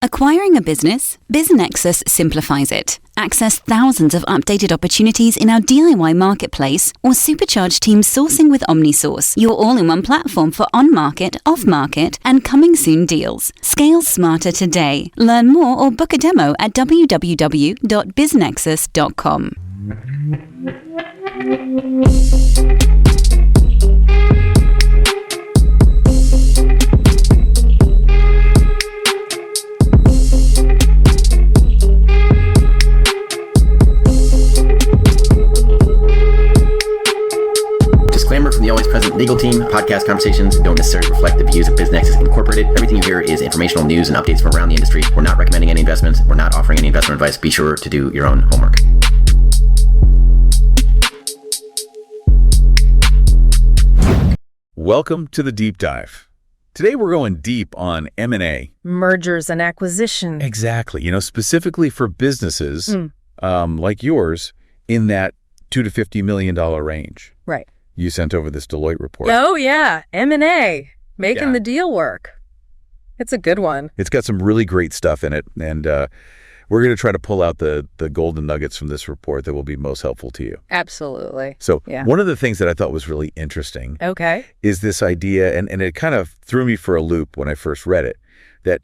Acquiring a business? BizNexus simplifies it. Access thousands of updated opportunities in our DIY marketplace or supercharge team sourcing with OmniSource, your all-in-one platform for on-market, off-market, and coming soon deals. Scale smarter today. Learn more or book a demo at www.biznexus.com. Disclaimer from the always present legal team. Podcast conversations don't necessarily reflect the views of BizNexus Incorporated. Everything you hear is informational news and updates from around the industry. We're not recommending any investments. We're not offering any investment advice. Be sure to do your own homework. Welcome to the Deep Dive. Today we're going deep on M&A. Mergers and acquisition. Exactly. Specifically for businesses like yours in that $2 to $50 million range. Right. You sent over this Deloitte report. Oh, yeah. M&A. Making the deal work. It's a good one. It's got some really great stuff in it. And we're going to try to pull out the golden nuggets from this report that will be most helpful to you. Absolutely. So one of the things that I thought was really interesting is this idea, and it kind of threw me for a loop when I first read it, that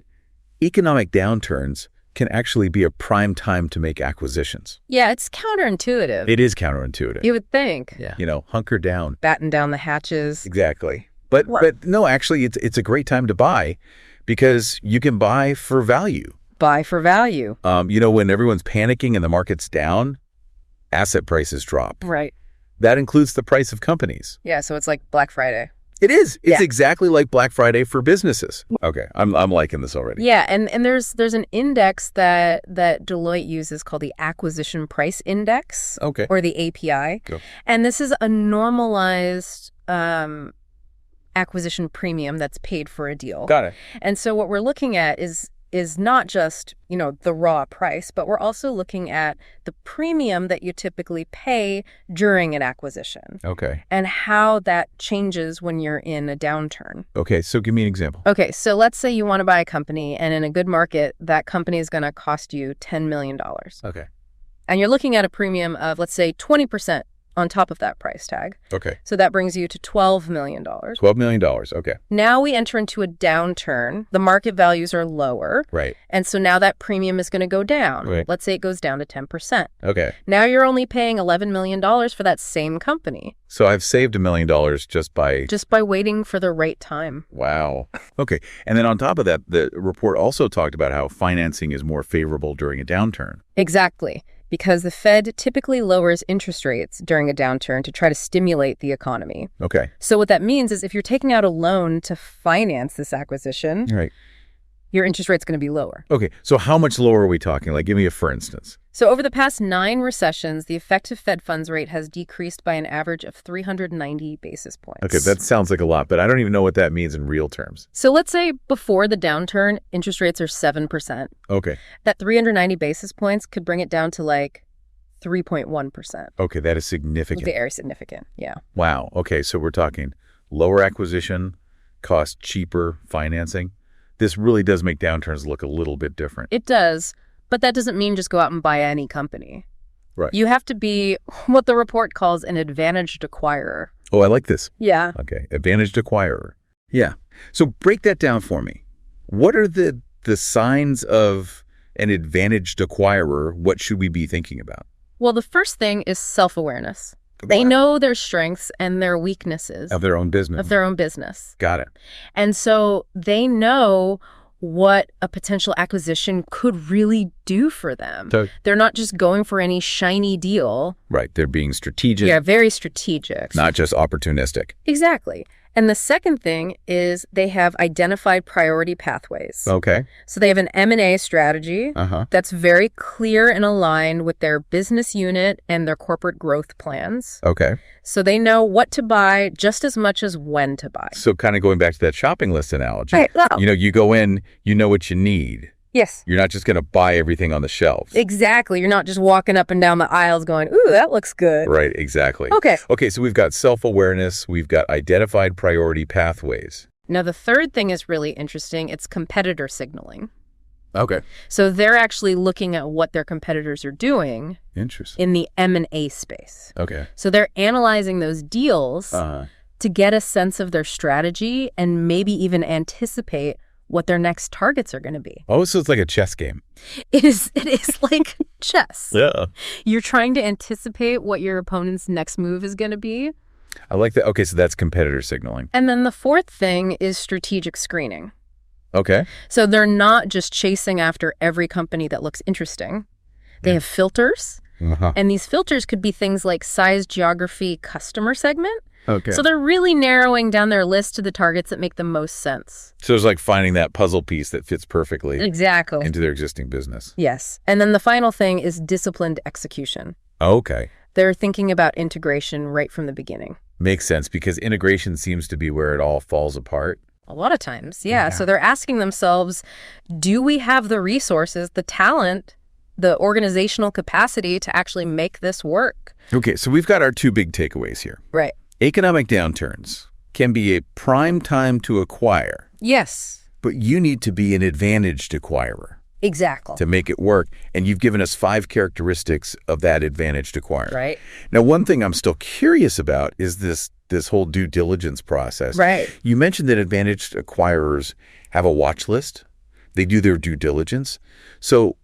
economic downturns can actually be a prime time to make acquisitions. Yeah, it's counterintuitive. It is counterintuitive. You would think. Yeah. Hunker down. Batten down the hatches. Exactly. But no, actually, it's a great time to buy because you can buy for value. Buy for value. When everyone's panicking and the market's down, asset prices drop. Right. That includes the price of companies. Yeah, so it's like Black Friday. It is. It's exactly like Black Friday for businesses. Okay, I'm liking this already. Yeah, and there's an index that Deloitte uses called the Acquisition Price Index, or the API. Go. And this is a normalized acquisition premium that's paid for a deal. Got it. And so what we're looking at is not just, the raw price, but we're also looking at the premium that you typically pay during an acquisition. Okay. And how that changes when you're in a downturn. Okay, so give me an example. Okay, so let's say you want to buy a company, and in a good market, that company is going to cost you $10 million. Okay. And you're looking at a premium of, let's say, 20% on top of that price tag. Okay. So that brings you to $12 million. $12 million, okay. Now we enter into a downturn. The market values are lower. Right. And so now that premium is going to go down. Right. Let's say it goes down to 10%. Okay. Now you're only paying $11 million for that same company. So I've saved $1 million just by waiting for the right time. Wow. Okay. And then on top of that, the report also talked about how financing is more favorable during a downturn. Exactly. Because the Fed typically lowers interest rates during a downturn to try to stimulate the economy. Okay. So what that means is if you're taking out a loan to finance this acquisition, right, your interest rate's going to be lower. Okay. So how much lower are we talking? Like, give me a for instance. So over the past 9 recessions, the effective Fed funds rate has decreased by an average of 390 basis points. Okay, that sounds like a lot, but I don't even know what that means in real terms. So let's say before the downturn, interest rates are 7%. Okay. That 390 basis points could bring it down to like 3.1%. Okay, that is significant. Very significant, yeah. Wow. Okay, so we're talking lower acquisition cost, cheaper financing. This really does make downturns look a little bit different. It does. But that doesn't mean just go out and buy any company. Right. You have to be what the report calls an advantaged acquirer. Oh, I like this. Yeah. Okay. Advantaged acquirer. Yeah. So break that down for me. What are the signs of an advantaged acquirer? What should we be thinking about? Well, the first thing is self-awareness. They know their strengths and their weaknesses. Of their own business. Got it. And so they know what a potential acquisition could really do for them. So, they're not just going for any shiny deal. Right. They're being strategic. Yeah, very strategic. Not just opportunistic. Exactly. And the second thing is they have identified priority pathways. Okay. So they have an M&A strategy that's very clear and aligned with their business unit and their corporate growth plans. Okay. So they know what to buy just as much as when to buy. So kind of going back to that shopping list analogy. Right. Oh. You go in, you know what you need. Yes. You're not just going to buy everything on the shelves. Exactly. You're not just walking up and down the aisles going, ooh, that looks good. Right, exactly. Okay, so we've got self-awareness. We've got identified priority pathways. Now, the third thing is really interesting. It's competitor signaling. Okay. So they're actually looking at what their competitors are doing in the M&A space. Okay. So they're analyzing those deals to get a sense of their strategy and maybe even anticipate what their next targets are going to be. Oh, so it's like a chess game. It is like chess. Yeah. You're trying to anticipate what your opponent's next move is going to be. I like that. Okay, so that's competitor signaling. And then the fourth thing is strategic screening. Okay. So they're not just chasing after every company that looks interesting. They have filters. And these filters could be things like size, geography, customer segment. Okay. So they're really narrowing down their list to the targets that make the most sense. So it's like finding that puzzle piece that fits perfectly exactly into their existing business. Yes. And then the final thing is disciplined execution. Okay. They're thinking about integration right from the beginning. Makes sense, because integration seems to be where it all falls apart. A lot of times, yeah. So they're asking themselves, do we have the resources, the talent, the organizational capacity to actually make this work? Okay, so we've got our two big takeaways here. Right. Economic downturns can be a prime time to acquire. Yes. But you need to be an advantaged acquirer. Exactly. To make it work. And you've given us 5 characteristics of that advantaged acquirer. Right. Now, one thing I'm still curious about is this whole due diligence process. Right. You mentioned that advantaged acquirers have a watch list. They do their due diligence. So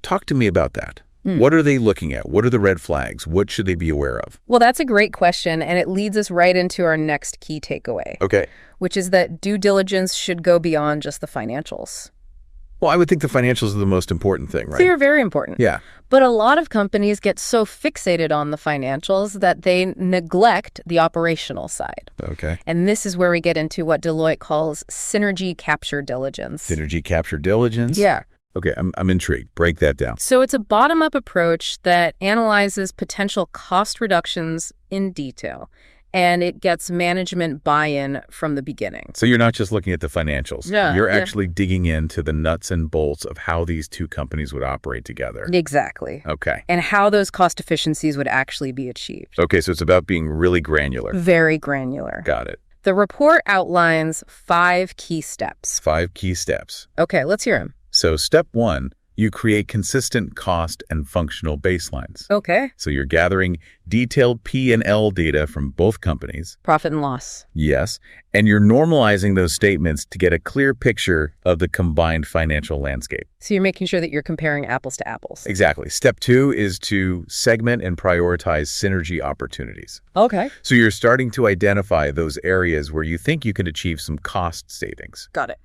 talk to me about that. What are they looking at? What are the red flags? What should they be aware of? Well, that's a great question, and it leads us right into our next key takeaway. Okay. Which is that due diligence should go beyond just the financials. Well, I would think the financials are the most important thing, right? They're very important. Yeah. But a lot of companies get so fixated on the financials that they neglect the operational side. Okay. And this is where we get into what Deloitte calls synergy capture diligence. Synergy capture diligence? Yeah. Okay, I'm intrigued. Break that down. So it's a bottom-up approach that analyzes potential cost reductions in detail, and it gets management buy-in from the beginning. So you're not just looking at the financials. Yeah, you're actually digging into the nuts and bolts of how these two companies would operate together. Exactly. Okay. And how those cost efficiencies would actually be achieved. Okay, so it's about being really granular. Very granular. Got it. The report outlines 5 key steps. 5 key steps. Okay, let's hear them. So step 1, you create consistent cost and functional baselines. Okay. So you're gathering detailed P&L data from both companies. Profit and loss. Yes. And you're normalizing those statements to get a clear picture of the combined financial landscape. So you're making sure that you're comparing apples to apples. Exactly. Step 2 is to segment and prioritize synergy opportunities. Okay. So you're starting to identify those areas where you think you can achieve some cost savings. Got it.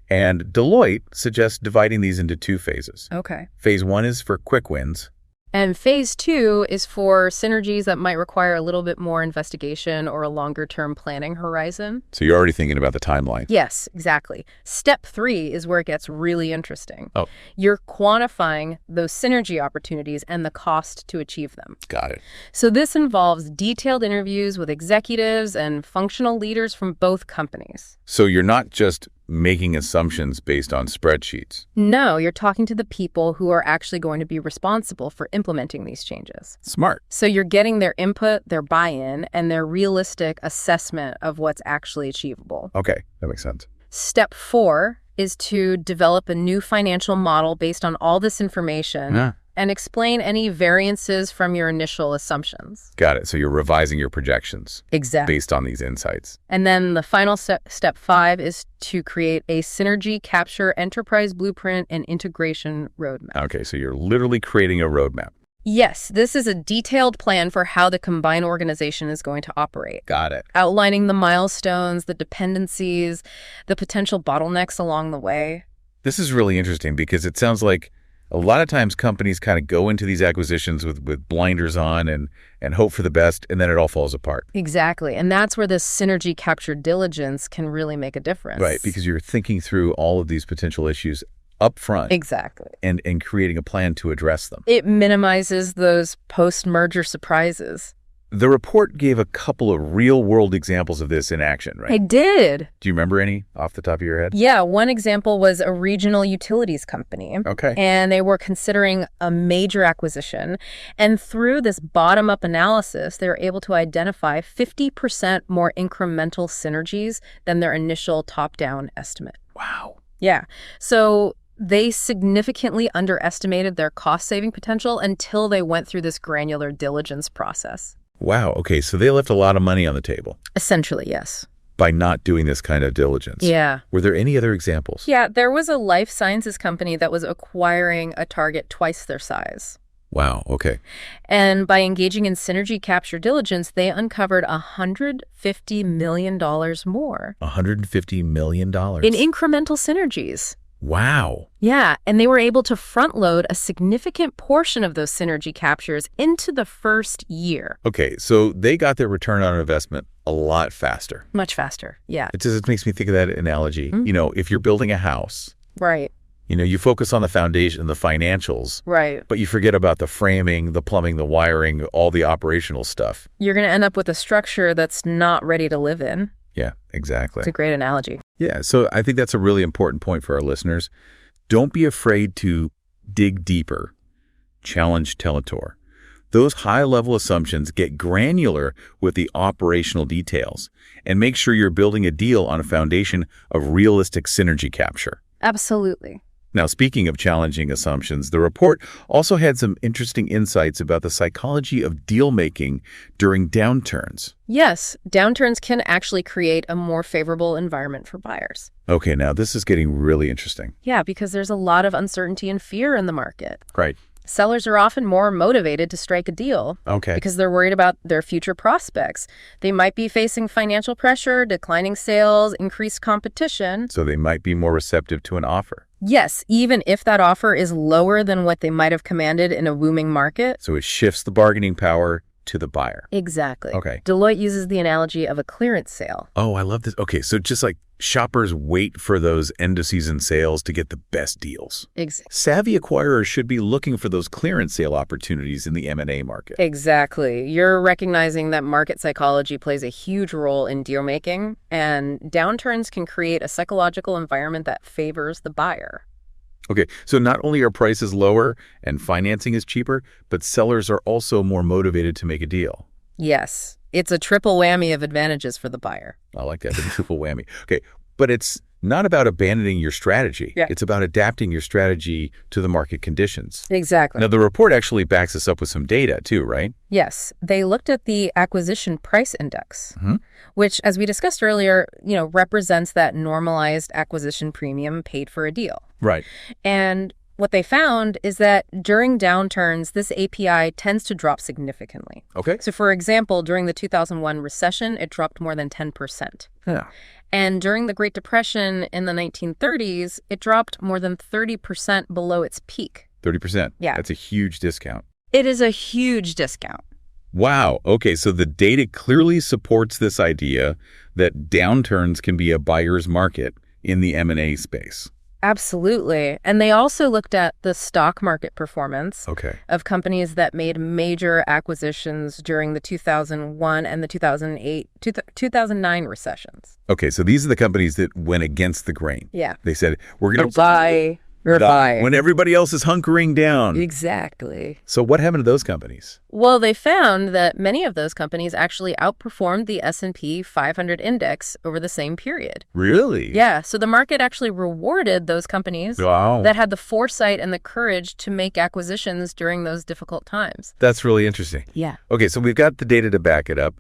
And Deloitte suggests dividing these into 2 phases. Okay. Phase 1 is for quick wins. And phase 2 is for synergies that might require a little bit more investigation or a longer-term planning horizon. So you're already thinking about the timeline. Yes, exactly. Step 3 is where it gets really interesting. Oh. You're quantifying those synergy opportunities and the cost to achieve them. Got it. So this involves detailed interviews with executives and functional leaders from both companies. So you're not just making assumptions based on spreadsheets. No, you're talking to the people who are actually going to be responsible for implementing these changes. Smart. So you're getting their input, their buy-in, and their realistic assessment of what's actually achievable. Okay, that makes sense. Step 4 is to develop a new financial model based on all this information and explain any variances from your initial assumptions. Got it. So you're revising your projections. Exactly. Based on these insights. And then the final step 5 is to create a synergy capture enterprise blueprint and integration roadmap. Okay, so you're literally creating a roadmap. Yes, this is a detailed plan for how the combined organization is going to operate. Got it. Outlining the milestones, the dependencies, the potential bottlenecks along the way. This is really interesting because it sounds like a lot of times companies kind of go into these acquisitions with blinders on and hope for the best, and then it all falls apart. Exactly. And that's where this synergy capture diligence can really make a difference. Right, because you're thinking through all of these potential issues up front. Exactly. And creating a plan to address them. It minimizes those post-merger surprises. The report gave a couple of real-world examples of this in action, right? I did. Do you remember any off the top of your head? Yeah, one example was a regional utilities company. Okay. And they were considering a major acquisition. And through this bottom-up analysis, they were able to identify 50% more incremental synergies than their initial top-down estimate. Wow. Yeah. So They significantly underestimated their cost-saving potential until they went through this granular diligence process. Wow. Okay. So they left a lot of money on the table. Essentially, yes. By not doing this kind of diligence. Yeah. Were there any other examples? Yeah, there was a life sciences company that was acquiring a target twice their size. Wow, okay. And by engaging in synergy capture diligence, they uncovered $150 million more. $150 million? In incremental synergies. Wow. Yeah, and they were able to front load a significant portion of those synergy captures into the first year. Okay, so they got their return on investment a lot faster. Much faster, yeah. It just makes me think of that analogy. You know, if you're building a house. Right. You know, you focus on the foundation, the financials. Right. But you forget about the framing, the plumbing, the wiring, all the operational stuff. You're going to end up with a structure that's not ready to live in. Yeah, exactly. It's a great analogy. Yeah, so I think that's a really important point for our listeners. Don't be afraid to dig deeper. Challenge Teletor. Those high-level assumptions get granular with the operational details and make sure you're building a deal on a foundation of realistic synergy capture. Absolutely. Now, speaking of challenging assumptions, the report also had some interesting insights about the psychology of deal-making during downturns. Yes, downturns can actually create a more favorable environment for buyers. Okay, now this is getting really interesting. Yeah, because there's a lot of uncertainty and fear in the market. Right. Sellers are often more motivated to strike a deal. Okay. Because they're worried about their future prospects. They might be facing financial pressure, declining sales, increased competition. So they might be more receptive to an offer. Yes, even if that offer is lower than what they might have commanded in a booming market. So it shifts the bargaining power to the buyer. Exactly. Okay. Deloitte uses the analogy of a clearance sale. Oh, I love this. Okay, so just like shoppers wait for those end-of-season sales to get the best deals. Exactly. Savvy acquirers should be looking for those clearance sale opportunities in the M&A market. Exactly. You're recognizing that market psychology plays a huge role in deal-making, and downturns can create a psychological environment that favors the buyer. Okay, so not only are prices lower and financing is cheaper, but sellers are also more motivated to make a deal. Yes. It's a triple whammy of advantages for the buyer. I like that, the triple whammy. Okay, but it's not about abandoning your strategy. Yeah. It's about adapting your strategy to the market conditions. Exactly. Now, the report actually backs us up with some data too, right? Yes. They looked at the acquisition price index, which, as we discussed earlier, represents that normalized acquisition premium paid for a deal. Right. And what they found is that during downturns, this API tends to drop significantly. Okay. So, for example, during the 2001 recession, it dropped more than 10%. Yeah. And during the Great Depression in the 1930s, it dropped more than 30% below its peak. 30%? Yeah. That's a huge discount. It is a huge discount. Wow. Okay, so the data clearly supports this idea that downturns can be a buyer's market in the M&A space. Absolutely. And they also looked at the stock market performance of companies that made major acquisitions during the 2001 and the 2009 recessions. Okay, so these are the companies that went against the grain. Yeah. They said, we're going to buy or buy when everybody else is hunkering down. Exactly. So what happened to those companies? Well, they found that many of those companies actually outperformed the S&P 500 index over the same period. Really? Yeah. So the market actually rewarded those companies that had the foresight and the courage to make acquisitions during those difficult times. That's really interesting. Yeah. Okay, so we've got the data to back it up.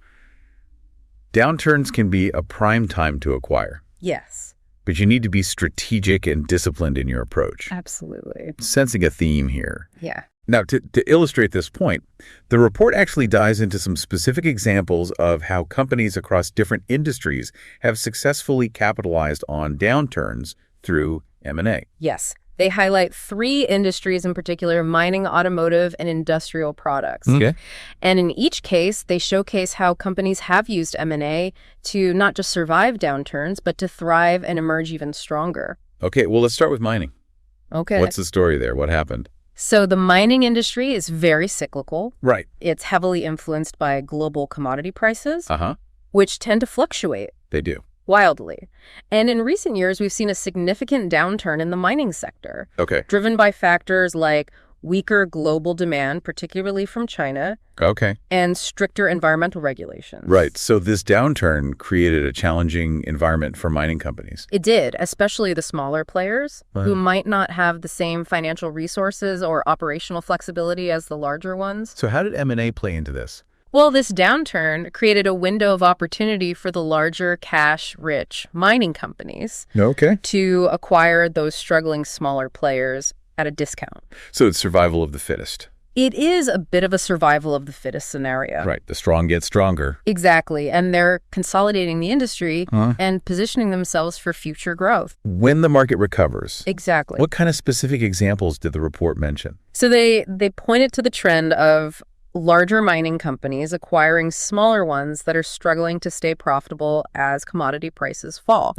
Downturns can be a prime time to acquire. Yes. But you need to be strategic and disciplined in your approach. Absolutely. Sensing a theme here. Yeah. Now, to illustrate this point, the report actually dives into some specific examples of how companies across different industries have successfully capitalized on downturns through M&A. Yes. They highlight 3 industries in particular: mining, automotive, and industrial products. Okay. And in each case, they showcase how companies have used M&A to not just survive downturns, but to thrive and emerge even stronger. Okay, well, let's start with mining. Okay. What's the story there? What happened? So the mining industry is very cyclical. Right. It's heavily influenced by global commodity prices, Uh-huh. which tend to fluctuate They do. wildly. And in recent years, we've seen a significant downturn in the mining sector, Okay. driven by factors like weaker global demand, particularly from China, and stricter environmental regulations. Right. So this downturn created a challenging environment for mining companies. It did, especially the smaller players who might not have the same financial resources or operational flexibility as the larger ones. So how did M&A play into this? Well, this downturn created a window of opportunity for the larger cash-rich mining companies to acquire those struggling smaller players at a discount. So it's survival of the fittest. It is a bit of a survival of the fittest scenario. Right. The strong get stronger. Exactly. And they're consolidating the industry and positioning themselves for future growth. When the market recovers. Exactly. What kind of specific examples did the report mention? So they pointed to the trend of larger mining companies acquiring smaller ones that are struggling to stay profitable as commodity prices fall.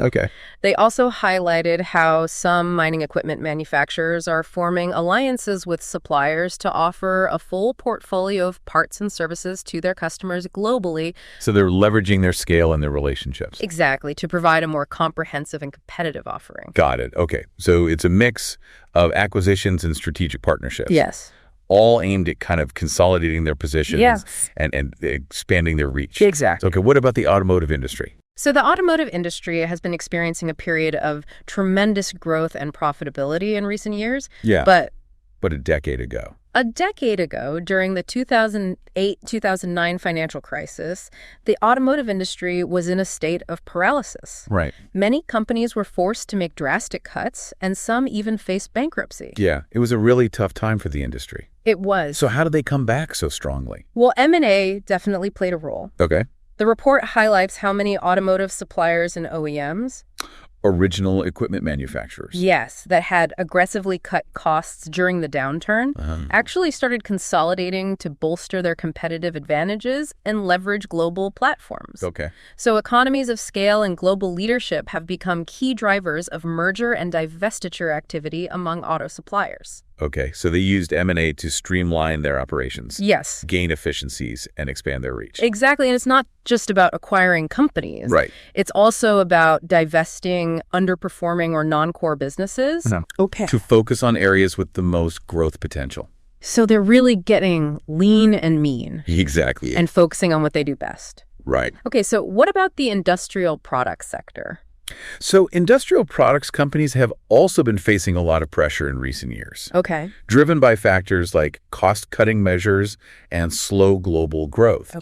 They also highlighted how some mining equipment manufacturers are forming alliances with suppliers to offer a full portfolio of parts and services to their customers globally. So they're leveraging their scale and their relationships. Exactly, to provide a more comprehensive and competitive offering. Got it. Okay. So it's a mix of acquisitions and strategic partnerships. Yes. All aimed at kind of consolidating their positions and expanding their reach. Exactly. Okay, what about the automotive industry? So the automotive industry has been experiencing a period of tremendous growth and profitability in recent years. But a decade ago. A decade ago, during the 2008-2009 financial crisis, the automotive industry was in a state of paralysis. Right. Many companies were forced to make drastic cuts, and some even faced bankruptcy. Yeah, it was a really tough time for the industry. It was. So how did they come back so strongly? Well, M&A definitely played a role. Okay. The report highlights how many automotive suppliers and OEMs, original equipment manufacturers. Yes, that had aggressively cut costs during the downturn, actually started consolidating to bolster their competitive advantages and leverage global platforms. So economies of scale and global leadership have become key drivers of merger and divestiture activity among auto suppliers. Okay, so they used M&A to streamline their operations. Yes. Gain efficiencies and expand their reach. Exactly, and it's not just about acquiring companies. Right. It's also about divesting underperforming or non-core businesses. To focus on areas with the most growth potential. So they're really getting lean and mean. Exactly. And focusing on what they do best. Right. Okay, so what about the industrial products sector? So industrial products companies have also been facing a lot of pressure in recent years. Driven by factors like cost-cutting measures and slow global growth.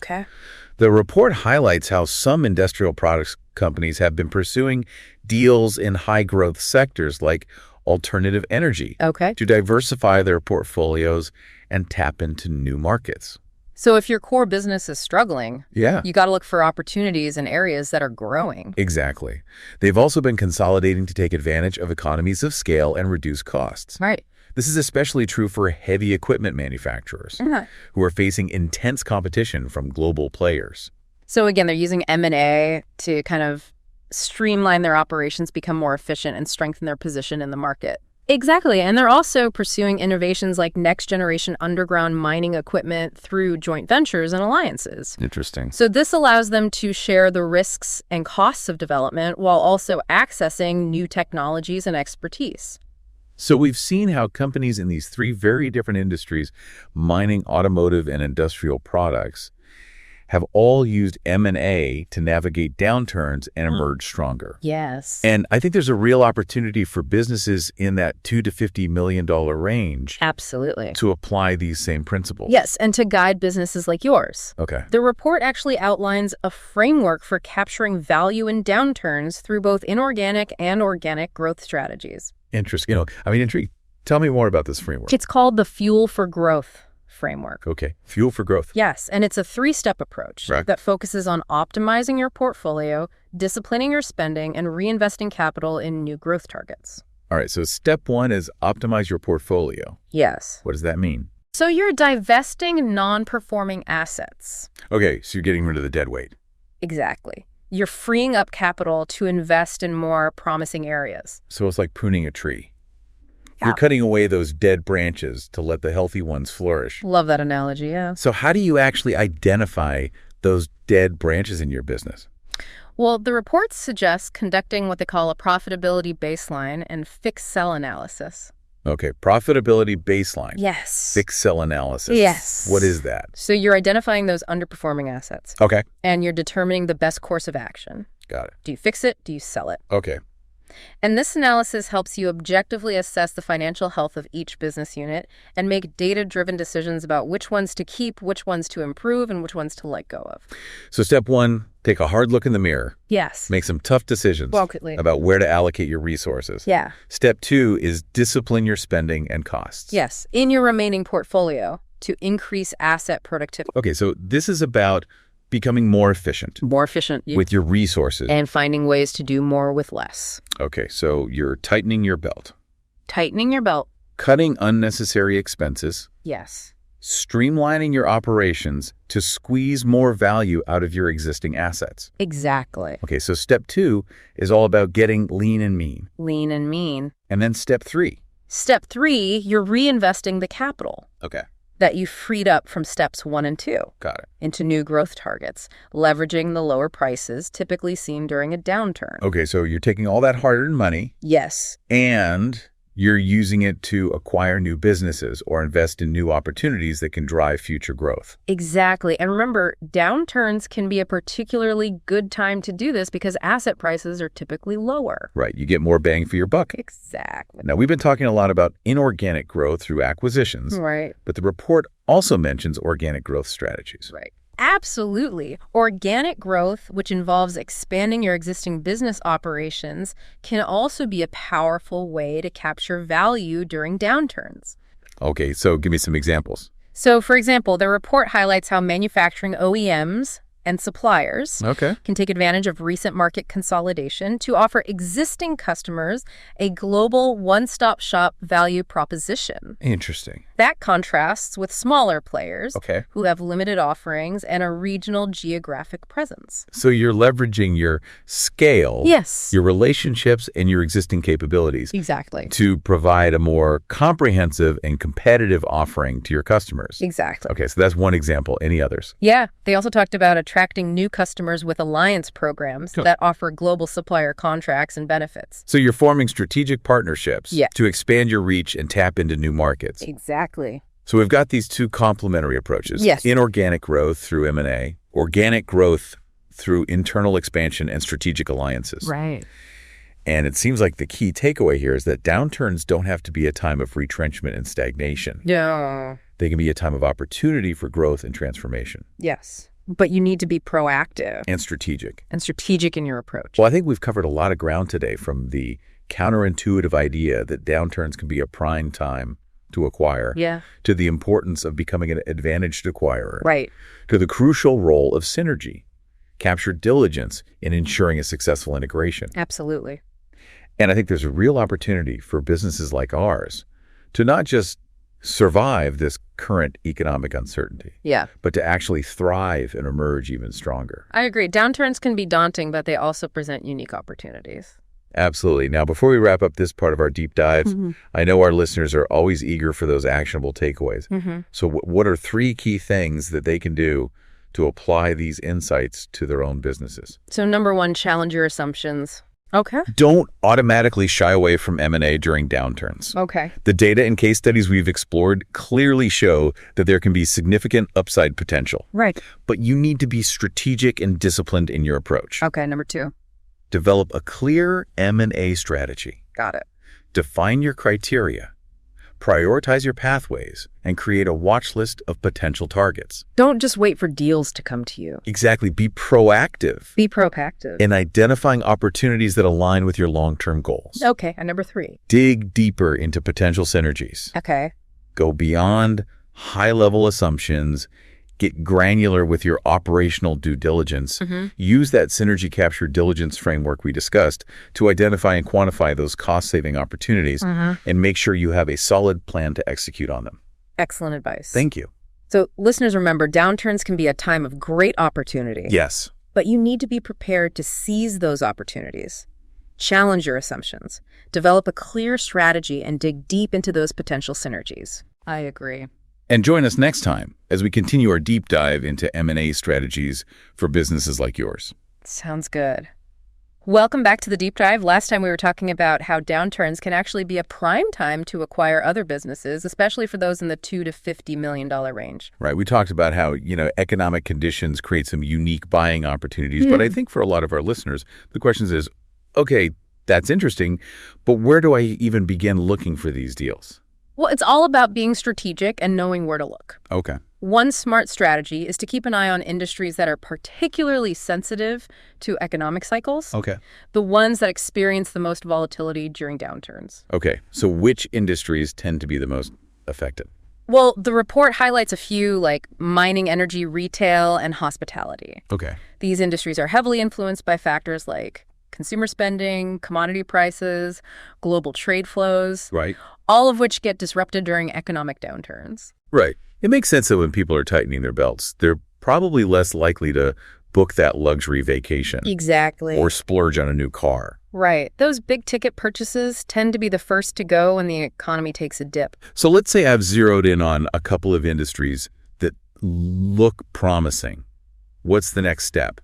The report highlights how some industrial products companies have been pursuing deals in high-growth sectors like alternative energy to diversify their portfolios and tap into new markets. So if your core business is struggling, you got to look for opportunities in areas that are growing. Exactly. They've also been consolidating to take advantage of economies of scale and reduce costs. Right. This is especially true for heavy equipment manufacturers who are facing intense competition from global players. So again, they're using M&A to kind of streamline their operations, become more efficient, and strengthen their position in the market. Exactly. And they're also pursuing innovations like next-generation underground mining equipment through joint ventures and alliances. Interesting. So this allows them to share the risks and costs of development while also accessing new technologies and expertise. So we've seen how companies in these three very different industries, mining, automotive, and industrial products, have all used M&A to navigate downturns and emerge stronger. Yes. And I think there's a real opportunity for businesses in that $2 to $50 million range. Absolutely. To apply these same principles. Yes, and to guide businesses like yours. The report actually outlines a framework for capturing value in downturns through both inorganic and organic growth strategies. Interesting. I'm intrigued. Tell me more about this framework. It's called the Fuel for Growth framework. Fuel for growth. Yes, and it's a three-step approach that focuses on optimizing your portfolio, disciplining your spending, and reinvesting capital in new growth targets. All right, so step one is optimize your portfolio. Yes. What does that mean? So you're divesting non-performing assets. So you're getting rid of the dead weight. Exactly. You're freeing up capital to invest in more promising areas. So it's like pruning a tree. You're cutting away those dead branches to let the healthy ones flourish. Love that analogy, yeah. So how do you actually identify those dead branches in your business? Well, the report suggests conducting what they call a profitability baseline and fixed cell analysis. Okay, profitability baseline. Yes. Fixed cell analysis. Yes. What is that? So you're identifying those underperforming assets. Okay. And you're determining the best course of action. Got it. Do you fix it? Do you sell it? Okay. And this analysis helps you objectively assess the financial health of each business unit and make data-driven decisions about which ones to keep, which ones to improve, and which ones to let go of. So step one, take a hard look in the mirror. Yes. Make some tough decisions about where to allocate your resources. Yeah. Step two is discipline your spending and costs. Yes, in your remaining portfolio to increase asset productivity. Okay, so this is about becoming more efficient. With your resources. And finding ways to do more with less. Okay, so you're tightening your belt. Tightening your belt. Cutting unnecessary expenses. Yes. Streamlining your operations to squeeze more value out of your existing assets. Exactly. Okay, so step two is all about getting lean and mean. Lean and mean. And then step three. Step three, you're reinvesting the capital. Okay. That you freed up from steps 1 and 2. Got it. Into new growth targets, leveraging the lower prices typically seen during a downturn. Okay, so you're taking all that hard-earned money. Yes. And you're using it to acquire new businesses or invest in new opportunities that can drive future growth. Exactly. And remember, downturns can be a particularly good time to do this because asset prices are typically lower. Right. You get more bang for your buck. Exactly. Now, we've been talking a lot about inorganic growth through acquisitions. Right. But the report also mentions organic growth strategies. Right. Absolutely. Organic growth, which involves expanding your existing business operations, can also be a powerful way to capture value during downturns. Okay, so give me some examples. So, for example, the report highlights how manufacturing OEMs and suppliers can take advantage of recent market consolidation to offer existing customers a global one-stop shop value proposition. Interesting. That contrasts with smaller players who have limited offerings and a regional geographic presence. So you're leveraging your scale, your relationships, and your existing capabilities to provide a more comprehensive and competitive offering to your customers. Exactly. Okay, so that's one example. Any others? Yeah, they also talked about attracting new customers with alliance programs that offer global supplier contracts and benefits. So you're forming strategic partnerships to expand your reach and tap into new markets. Exactly. So we've got these two complementary approaches. Inorganic growth through M&A, organic growth through internal expansion and strategic alliances. Right. And it seems like the key takeaway here is that downturns don't have to be a time of retrenchment and stagnation. Yeah. They can be a time of opportunity for growth and transformation. Yes. But you need to be proactive. And strategic. And strategic in your approach. Well, I think we've covered a lot of ground today, from the counterintuitive idea that downturns can be a prime time to acquire, to the importance of becoming an advantaged acquirer, to the crucial role of synergy, captured diligence in ensuring a successful integration. Absolutely. And I think there's a real opportunity for businesses like ours to not just survive this current economic uncertainty, but to actually thrive and emerge even stronger. I agree. Downturns can be daunting, but they also present unique opportunities. Absolutely. Now, before we wrap up this part of our deep dives, I know our listeners are always eager for those actionable takeaways. So what are 3 key things that they can do to apply these insights to their own businesses? So number 1, challenge your assumptions. Don't automatically shy away from M&A during downturns. The data and case studies we've explored clearly show that there can be significant upside potential. Right. But you need to be strategic and disciplined in your approach. Number 2. Develop a clear M&A strategy. Got it. Define your criteria. Prioritize your pathways and create a watch list of potential targets. Don't just wait for deals to come to you. Exactly. Be proactive. Be proactive. In identifying opportunities that align with your long-term goals. And number 3. Dig deeper into potential synergies. Go beyond high-level assumptions. Get granular with your operational due diligence. Use that synergy capture diligence framework we discussed to identify and quantify those cost-saving opportunities and make sure you have a solid plan to execute on them. Excellent advice. Thank you. So listeners, remember, downturns can be a time of great opportunity. Yes. But you need to be prepared to seize those opportunities. Challenge your assumptions. Develop a clear strategy and dig deep into those potential synergies. I agree. And join us next time as we continue our deep dive into M&A strategies for businesses like yours. Sounds good. Welcome back to the Deep Dive. Last time we were talking about how downturns can actually be a prime time to acquire other businesses, especially for those in the $2 to $50 million range. Right. We talked about how, economic conditions create some unique buying opportunities. But I think for a lot of our listeners, the question is, okay, that's interesting, but where do I even begin looking for these deals? Well, it's all about being strategic and knowing where to look. Okay. One smart strategy is to keep an eye on industries that are particularly sensitive to economic cycles. Okay. The ones that experience the most volatility during downturns. Okay. So which industries tend to be the most affected? Well, the report highlights a few like mining, energy, retail, and hospitality. Okay. These industries are heavily influenced by factors like consumer spending, commodity prices, global trade flows. Right. All of which get disrupted during economic downturns. Right. It makes sense that when people are tightening their belts, they're probably less likely to book that luxury vacation. Exactly. Or splurge on a new car. Right. Those big ticket purchases tend to be the first to go when the economy takes a dip. So let's say I've zeroed in on a couple of industries that look promising. What's the next step?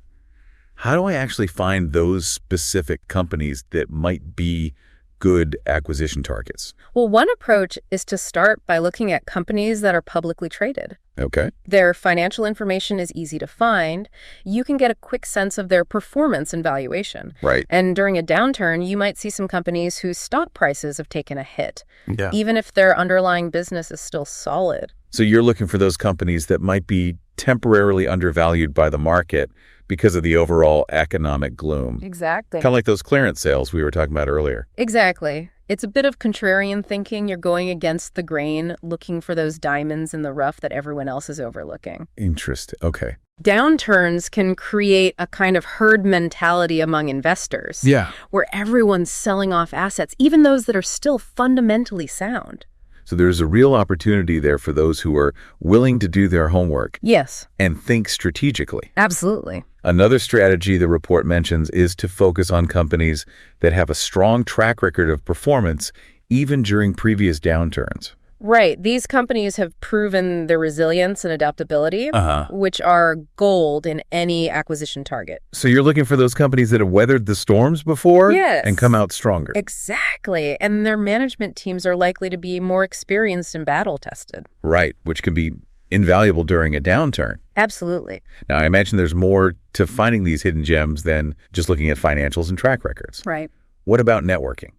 How do I actually find those specific companies that might be good acquisition targets? Well, one approach is to start by looking at companies that are publicly traded. Okay. Their financial information is easy to find. You can get a quick sense of their performance and valuation. Right. And during a downturn, you might see some companies whose stock prices have taken a hit, even if their underlying business is still solid. So you're looking for those companies that might be temporarily undervalued by the market because of the overall economic gloom. Exactly. Kind of like those clearance sales we were talking about earlier. Exactly. It's a bit of contrarian thinking. You're going against the grain, looking for those diamonds in the rough that everyone else is overlooking. Interesting. Okay. Downturns can create a kind of herd mentality among investors. Yeah. Where everyone's selling off assets, even those that are still fundamentally sound. So there's a real opportunity there for those who are willing to do their homework. Yes. And think strategically. Absolutely. Another strategy the report mentions is to focus on companies that have a strong track record of performance, even during previous downturns. Right. These companies have proven their resilience and adaptability, which are gold in any acquisition target. So you're looking for those companies that have weathered the storms before and come out stronger. Exactly. And their management teams are likely to be more experienced and battle-tested. Right, which can be invaluable during a downturn. Absolutely. Now, I imagine there's more to finding these hidden gems than just looking at financials and track records. Right. What about networking?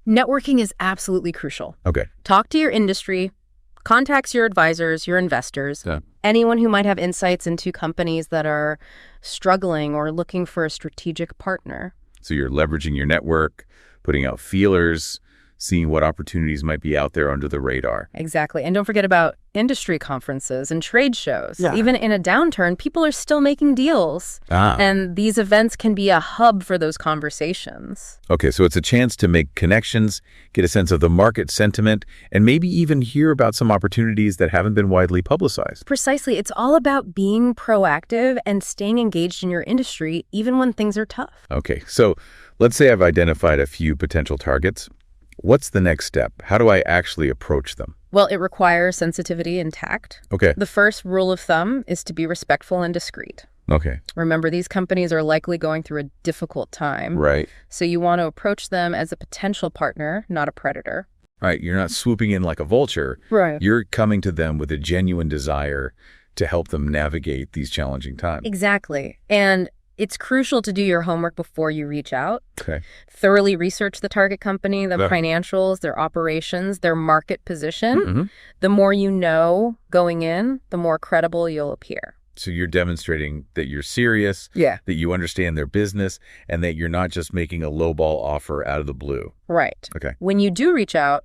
Networking is absolutely crucial. Okay. Talk to your industry, contacts your advisors, your investors, anyone who might have insights into companies that are struggling or looking for a strategic partner. So you're leveraging your network, putting out feelers, seeing what opportunities might be out there under the radar. Exactly. And don't forget about industry conferences and trade shows. Even in a downturn, people are still making deals. And these events can be a hub for those conversations. Okay, so it's a chance to make connections, get a sense of the market sentiment, and maybe even hear about some opportunities that haven't been widely publicized. Precisely. It's all about being proactive and staying engaged in your industry, even when things are tough. Okay, so let's say I've identified a few potential targets. What's the next step? How do I actually approach them? Well, it requires sensitivity and tact. Okay. The first rule of thumb is to be respectful and discreet. Okay. Remember, these companies are likely going through a difficult time. Right. So you want to approach them as a potential partner, not a predator. Right. You're not swooping in like a vulture. Right. You're coming to them with a genuine desire to help them navigate these challenging times. Exactly. And it's crucial to do your homework before you reach out. Okay. Thoroughly research the target company, the financials, their operations, their market position. The more you know going in, the more credible you'll appear. So you're demonstrating that you're serious, that you understand their business, and that you're not just making a lowball offer out of the blue. Right. Okay. When you do reach out,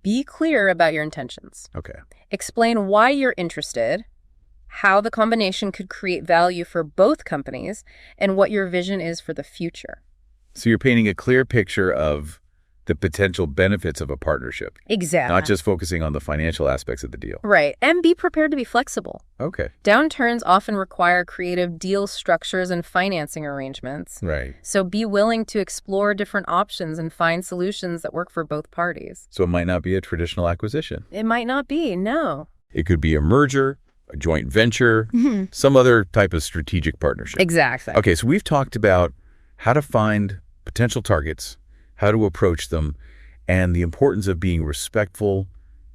be clear about your intentions. Okay. Explain why you're interested, how the combination could create value for both companies, and what your vision is for the future. So you're painting a clear picture of the potential benefits of a partnership. Exactly. Not just focusing on the financial aspects of the deal. Right. And be prepared to be flexible. Okay. Downturns often require creative deal structures and financing arrangements. Right. So be willing to explore different options and find solutions that work for both parties. So it might not be a traditional acquisition. It might not be, no. It could be a merger, a joint venture, some other type of strategic partnership. Exactly. Okay, so we've talked about how to find potential targets, how to approach them, and the importance of being respectful,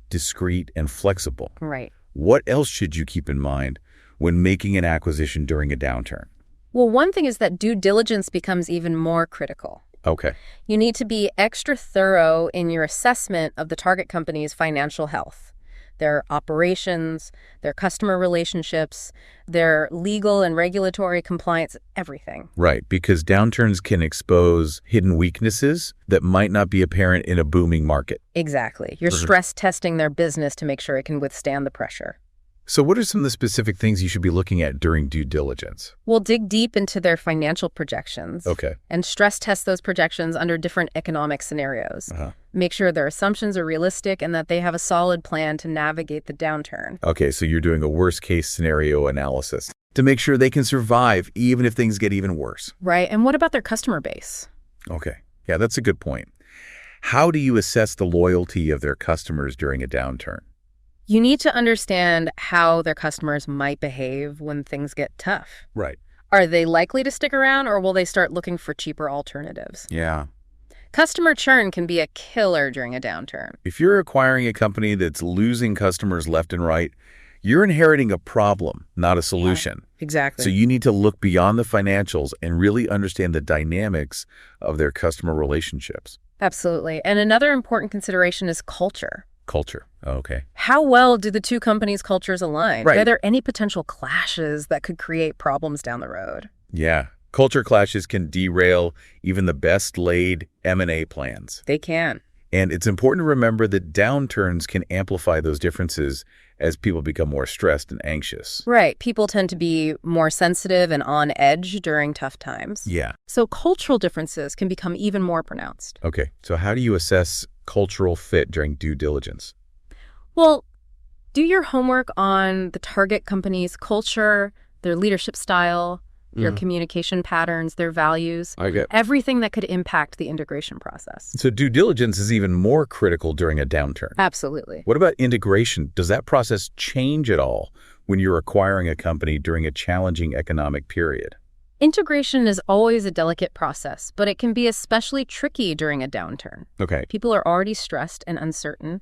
discreet, and flexible. Right. What else should you keep in mind when making an acquisition during a downturn? Well, one thing is that due diligence becomes even more critical. Okay. You need to be extra thorough in your assessment of the target company's financial health, their operations, their customer relationships, their legal and regulatory compliance, everything. Right, because downturns can expose hidden weaknesses that might not be apparent in a booming market. Exactly. You're stress testing their business to make sure it can withstand the pressure. So what are some of the specific things you should be looking at during due diligence? We'll dig deep into their financial projections. Okay. And stress test those projections under different economic scenarios. Make sure their assumptions are realistic and that they have a solid plan to navigate the downturn. Okay, so you're doing a worst-case scenario analysis to make sure they can survive even if things get even worse. Right. And what about their customer base? Okay. Yeah, that's a good point. How do you assess the loyalty of their customers during a downturn? You need to understand how their customers might behave when things get tough. Right. Are they likely to stick around, or will they start looking for cheaper alternatives? Yeah. Customer churn can be a killer during a downturn. If you're acquiring a company that's losing customers left and right, you're inheriting a problem, not a solution. Yeah, exactly. So you need to look beyond the financials and really understand the dynamics of their customer relationships. Absolutely. And another important consideration is culture. Culture. Okay. How well do the two companies' cultures align? Right. Are there any potential clashes that could create problems down the road? Yeah. Culture clashes can derail even the best-laid M&A plans. They can. And it's important to remember that downturns can amplify those differences as people become more stressed and anxious. Right. People tend to be more sensitive and on edge during tough times. Yeah. So cultural differences can become even more pronounced. Okay. So how do you assess cultural fit during due diligence? Well, do your homework on the target company's culture, their leadership style, their communication patterns, their values, everything that could impact the integration process. So due diligence is even more critical during a downturn. Absolutely. What about integration? Does that process change at all when you're acquiring a company during a challenging economic period? Integration is always a delicate process, but it can be especially tricky during a downturn. Okay. People are already stressed and uncertain,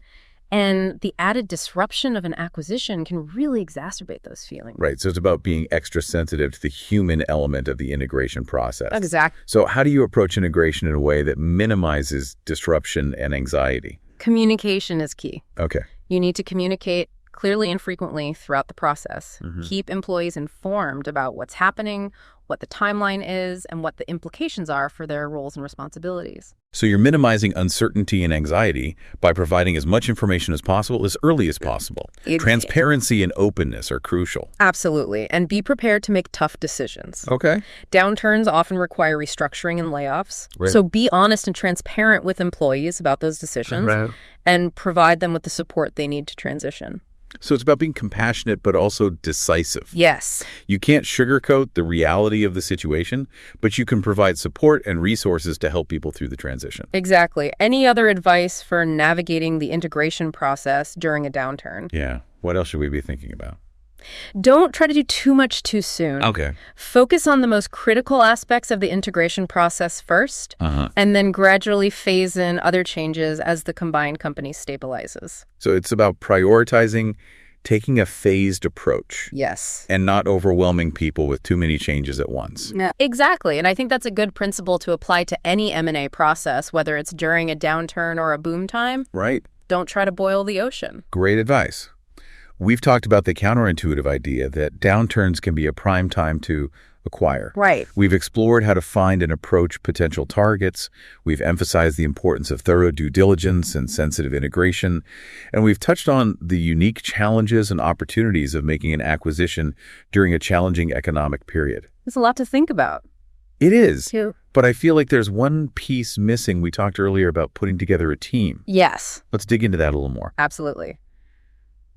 and the added disruption of an acquisition can really exacerbate those feelings. Right. So it's about being extra sensitive to the human element of the integration process. Exactly. So how do you approach integration in a way that minimizes disruption and anxiety? Communication is key. Okay. You need to communicate clearly and frequently throughout the process. Keep employees informed about what's happening, what the timeline is, and what the implications are for their roles and responsibilities. So you're minimizing uncertainty and anxiety by providing as much information as possible as early as possible. Transparency and openness are crucial. Absolutely. And be prepared to make tough decisions. Okay. Downturns often require restructuring and layoffs. Right. So be honest and transparent with employees about those decisions and provide them with the support they need to transition. So it's about being compassionate, but also decisive. Yes. You can't sugarcoat the reality of the situation, but you can provide support and resources to help people through the transition. Exactly. Any other advice for navigating the integration process during a downturn? Yeah. What else should we be thinking about? Don't try to do too much too soon. Okay. Focus on the most critical aspects of the integration process first, and then gradually phase in other changes as the combined company stabilizes. So it's about prioritizing, taking a phased approach. Yes. And not overwhelming people with too many changes at once. Yeah. Exactly. And I think that's a good principle to apply to any M&A process, whether it's during a downturn or a boom time. Right. Don't try to boil the ocean. Great advice. We've talked about the counterintuitive idea that downturns can be a prime time to acquire. Right. We've explored how to find and approach potential targets. We've emphasized the importance of thorough due diligence and sensitive integration. And we've touched on the unique challenges and opportunities of making an acquisition during a challenging economic period. There's a lot to think about. It is. Too. But I feel like there's one piece missing. We talked earlier about putting together a team. Yes. Let's dig into that a little more. Absolutely.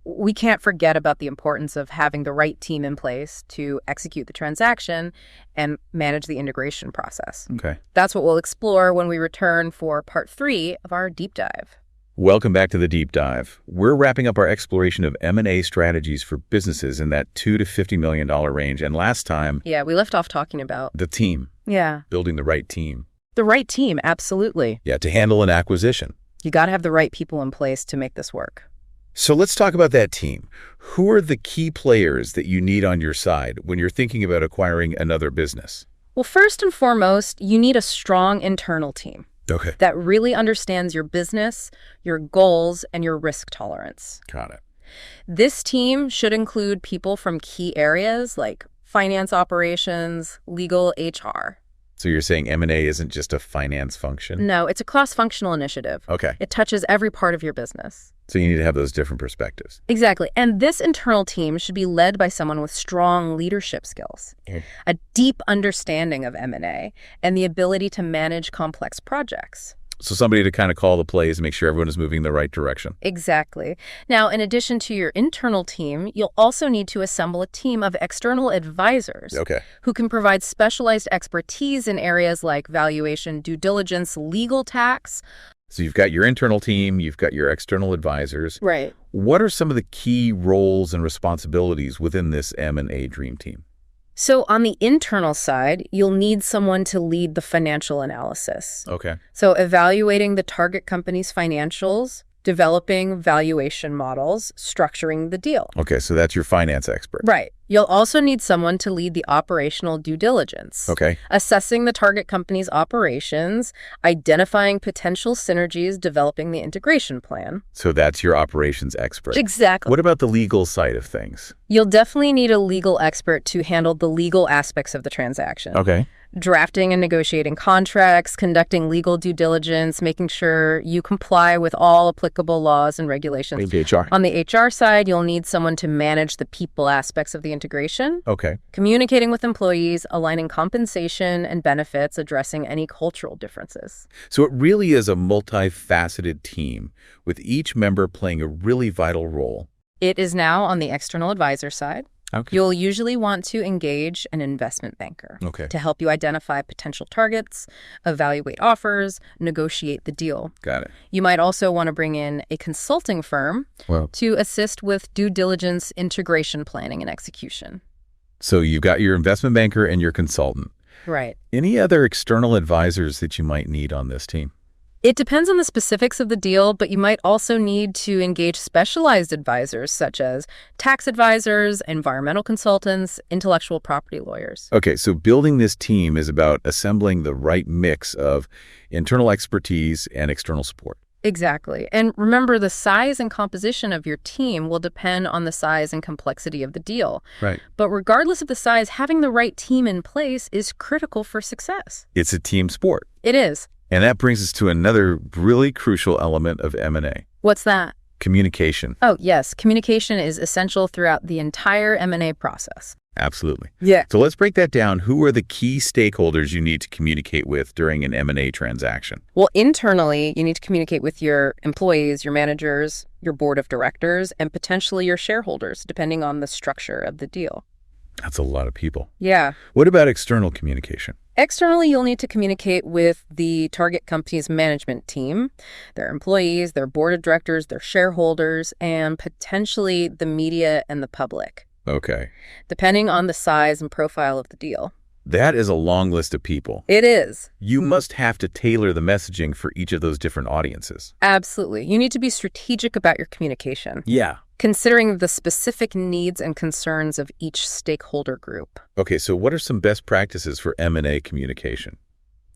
We can't forget about the importance of having the right team in place to execute the transaction and manage the integration process. Okay. That's what we'll explore when we return for part 3 of our deep dive. Welcome back to the deep dive. We're wrapping up our exploration of M&A strategies for businesses in that $2 to $50 million range. And last time... Yeah, we left off talking about... the team. Yeah. Building the right team. The right team, absolutely. Yeah, to handle an acquisition. You got to have the right people in place to make this work. So let's talk about that team. Who are the key players that you need on your side when you're thinking about acquiring another business? Well, first and foremost, you need a strong internal team. Okay. That really understands your business, your goals, and your risk tolerance. Got it. This team should include people from key areas like finance operations, legal, HR. So you're saying M&A isn't just a finance function? No, it's a cross-functional initiative. Okay. It touches every part of your business. So you need to have those different perspectives. Exactly. And this internal team should be led by someone with strong leadership skills, a deep understanding of M&A, and the ability to manage complex projects. So somebody to kind of call the plays and make sure everyone is moving in the right direction. Exactly. Now, in addition to your internal team, you'll also need to assemble a team of external advisors who can provide specialized expertise in areas like valuation, due diligence, legal, tax. So you've got your internal team, you've got your external advisors. Right. What are some of the key roles and responsibilities within this M&A dream team? So on the internal side, you'll need someone to lead the financial analysis. Okay. So evaluating the target company's financials, developing valuation models, structuring the deal. Okay, so that's your finance expert. Right. You'll also need someone to lead the operational due diligence. Okay. Assessing the target company's operations, identifying potential synergies, developing the integration plan. So that's your operations expert. Exactly. What about the legal side of things? You'll definitely need a legal expert to handle the legal aspects of the transaction. Okay. Drafting and negotiating contracts, conducting legal due diligence, making sure you comply with all applicable laws and regulations. HR. On the HR side, you'll need someone to manage the people aspects of the integration. Okay. Communicating with employees, aligning compensation and benefits, addressing any cultural differences. So it really is a multifaceted team with each member playing a really vital role. It is now on the external advisor side. Okay. You'll usually want to engage an investment banker to help you identify potential targets, evaluate offers, negotiate the deal. Got it. You might also want to bring in a consulting firm to assist with due diligence, integration planning, and execution. So you've got your investment banker and your consultant. Right. Any other external advisors that you might need on this team? It depends on the specifics of the deal, but you might also need to engage specialized advisors such as tax advisors, environmental consultants, intellectual property lawyers. Okay, so building this team is about assembling the right mix of internal expertise and external support. Exactly. And remember, the size and composition of your team will depend on the size and complexity of the deal. Right. But regardless of the size, having the right team in place is critical for success. It's a team sport. It is. And that brings us to another really crucial element of M&A. What's that? Communication. Oh, yes. Communication is essential throughout the entire M&A process. Absolutely. Yeah. So let's break that down. Who are the key stakeholders you need to communicate with during an M&A transaction? Well, internally, you need to communicate with your employees, your managers, your board of directors, and potentially your shareholders, depending on the structure of the deal. That's a lot of people. Yeah. What about external communication? Externally, you'll need to communicate with the target company's management team, their employees, their board of directors, their shareholders, and potentially the media and the public. Okay. Depending on the size and profile of the deal. That is a long list of people. It is. You must have to tailor the messaging for each of those different audiences. Absolutely. You need to be strategic about your communication. Yeah. Considering the specific needs and concerns of each stakeholder group. Okay, so what are some best practices for M&A communication?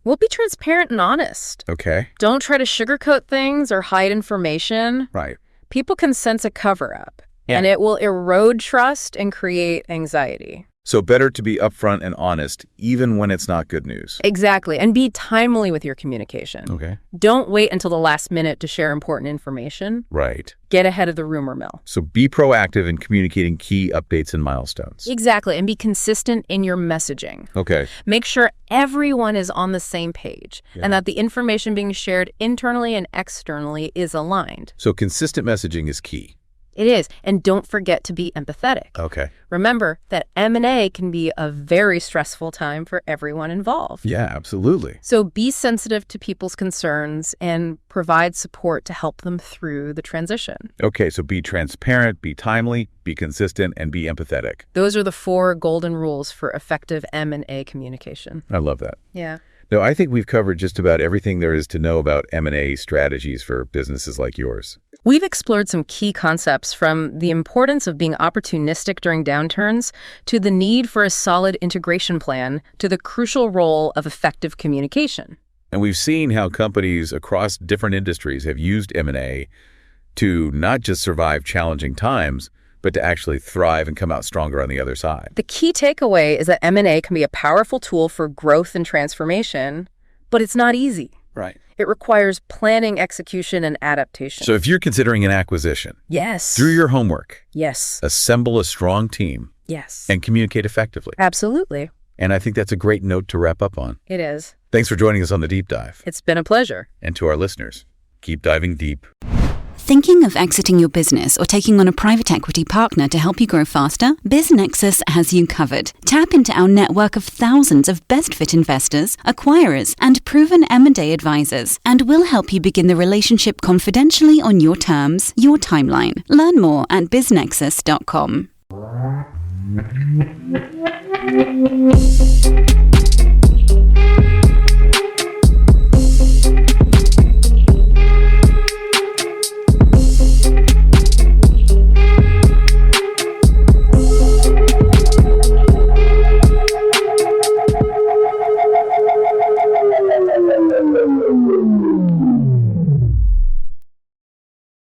Well, be transparent and honest. Okay. Don't try to sugarcoat things or hide information. Right. People can sense a cover-up, and it will erode trust and create anxiety. So better to be upfront and honest, even when it's not good news. Exactly. And be timely with your communication. Okay. Don't wait until the last minute to share important information. Right. Get ahead of the rumor mill. So be proactive in communicating key updates and milestones. Exactly. And be consistent in your messaging. Okay. Make sure everyone is on the same page and that the information being shared internally and externally is aligned. So consistent messaging is key. It is. And don't forget to be empathetic. Okay. Remember that M&A can be a very stressful time for everyone involved. Yeah, absolutely. So be sensitive to people's concerns and provide support to help them through the transition. Okay, so be transparent, be timely, be consistent, and be empathetic. Those are the 4 golden rules for effective M&A communication. I love that. Yeah. No, I think we've covered just about everything there is to know about M&A strategies for businesses like yours. We've explored some key concepts, from the importance of being opportunistic during downturns to the need for a solid integration plan to the crucial role of effective communication. And we've seen how companies across different industries have used M&A to not just survive challenging times, but to actually thrive and come out stronger on the other side. The key takeaway is that M&A can be a powerful tool for growth and transformation, but it's not easy. Right. It requires planning, execution, and adaptation. So if you're considering an acquisition, yes, do your homework. Yes. Assemble a strong team. Yes. And communicate effectively. Absolutely. And I think that's a great note to wrap up on. It is. Thanks for joining us on The Deep Dive. It's been a pleasure. And to our listeners, keep diving deep. Thinking of exiting your business or taking on a private equity partner to help you grow faster? BizNexus has you covered. Tap into our network of thousands of best-fit investors, acquirers, and proven M&A advisors, and we'll help you begin the relationship confidentially on your terms, your timeline. Learn more at biznexus.com.